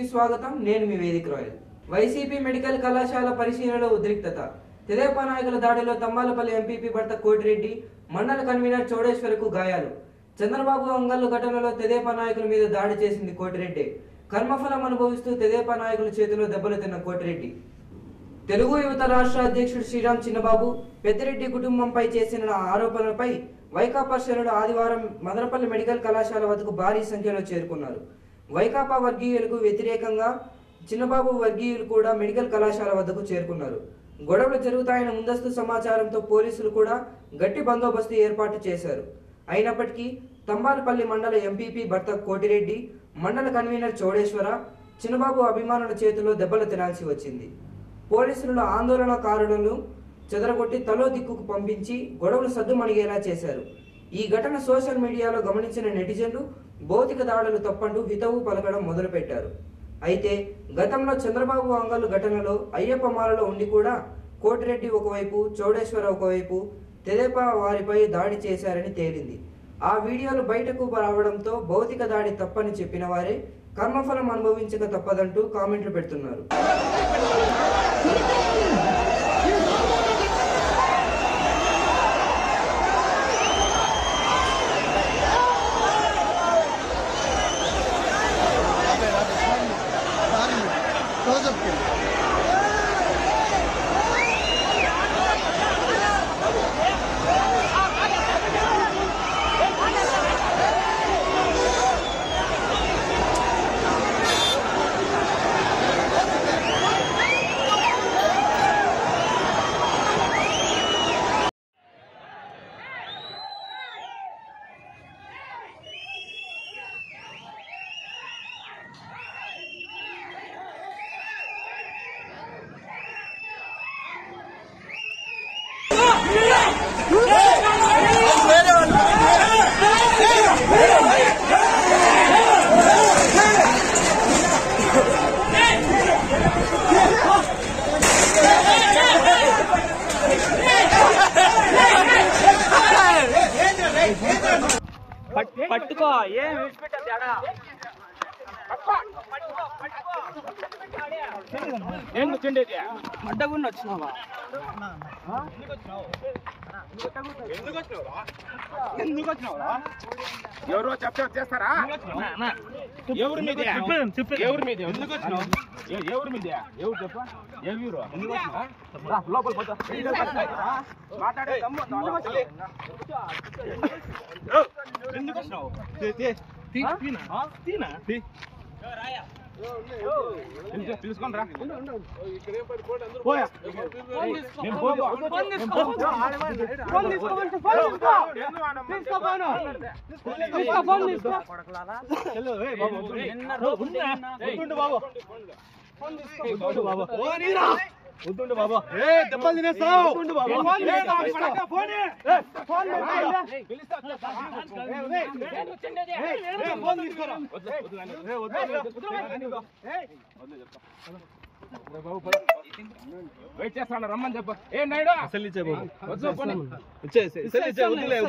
కి స్వాగతం. నేను మీ వేదిక రాయల్. వైసీపీ మెడికల్ కళాశాల పరిశీలనలో ఉద్రిక్తత. తెదేపా నాయకుల దాడిలో తంబాలపల్లి ఎంపీపీ భర్త కోటిరెడ్డి, మండల కన్వీనర్ చౌడేశ్వరకు గాయాలు. చంద్రబాబు అంగళ్ళు ఘటనలో తెదేపా నాయకుల మీద దాడి చేసింది కోటిరెడ్డి. కర్మఫలం అనుభవిస్తూ తెదేపా నాయకుల చేతిలో దెబ్బలు తిన్న కోటిరెడ్డి. తెలుగు యువత రాష్ట్ర అధ్యక్షుడు శ్రీరామ్ చిన్నబాబు, పెద్దిరెడ్డి కుటుంబంపై చేసిన ఆరోపణలపై వైకాపా శ్రేణులు ఆదివారం మదనపల్లి మెడికల్ కళాశాల వద్దకు భారీ సంఖ్యలో చేరుకున్నారు. వైకాపా వర్గీయులకు వ్యతిరేకంగా చిన్నబాబు వర్గీయులు కూడా మెడికల్ కళాశాల వద్దకు చేరుకున్నారు. గొడవలు జరుగుతాయన్న ముందస్తు సమాచారంతో పోలీసులు కూడా గట్టి బందోబస్తు ఏర్పాటు చేశారు. అయినప్పటికీ తంబాలపల్లి మండల ఎంపీపీ భర్త కోటిరెడ్డి, మండల కన్వీనర్ చౌడేశ్వర, చిన్నబాబు అభిమానుల చేతిలో దెబ్బలు తినాల్సి వచ్చింది. పోలీసులు ఆందోళనకారులను చెదరగొట్టి తలో దిక్కుకు పంపించి గొడవలు సద్దుమణిగేలా చేశారు. ఈ ఘటన సోషల్ మీడియాలో గమనించిన నెటిజన్లు భౌతిక దాడులు తప్పంటూ హితవు పలకడం మొదలుపెట్టారు. అయితే గతంలో చంద్రబాబు అంగళ్ళు ఘటనలో అయ్యప్ప మాలలో ఉండి కూడా కోటిరెడ్డి ఒకవైపు, చౌడేశ్వర ఒకవైపు తెదేపా వారిపై దాడి చేశారని తేలింది. ఆ వీడియోలు బయటకు రావడంతో భౌతిక దాడి తప్పని చెప్పిన వారే కర్మఫలం అనుభవించక తప్పదంటూ కామెంట్లు పెడుతున్నారు. పట్టుకో ఏం విడిచిపెట్టా ఏం కూర్చుండేది అడ్డగుండి వచ్చినావా? ఎందుకు వచ్చినావురా? ఎవరు చేస్తారా? ఎవరి మీద ఎవరి మీద ఎందుకు వచ్చినావు? ఎవరి మీద ఎవరు చెప్ప ఎవరు ఎందుకు వచ్చినావా? లోపల పోతా మాట్లాడే ఎందుకు వచ్చినావు? తీసుకొని రా. వద్దుండు బాబు, దెబ్బలు తినేస్తావు. వెయిట్ చేస్తాను, రమ్మని చెప్పు. ఏ నాయుడు సెల్లిచ్చే బాబు, వద్దులే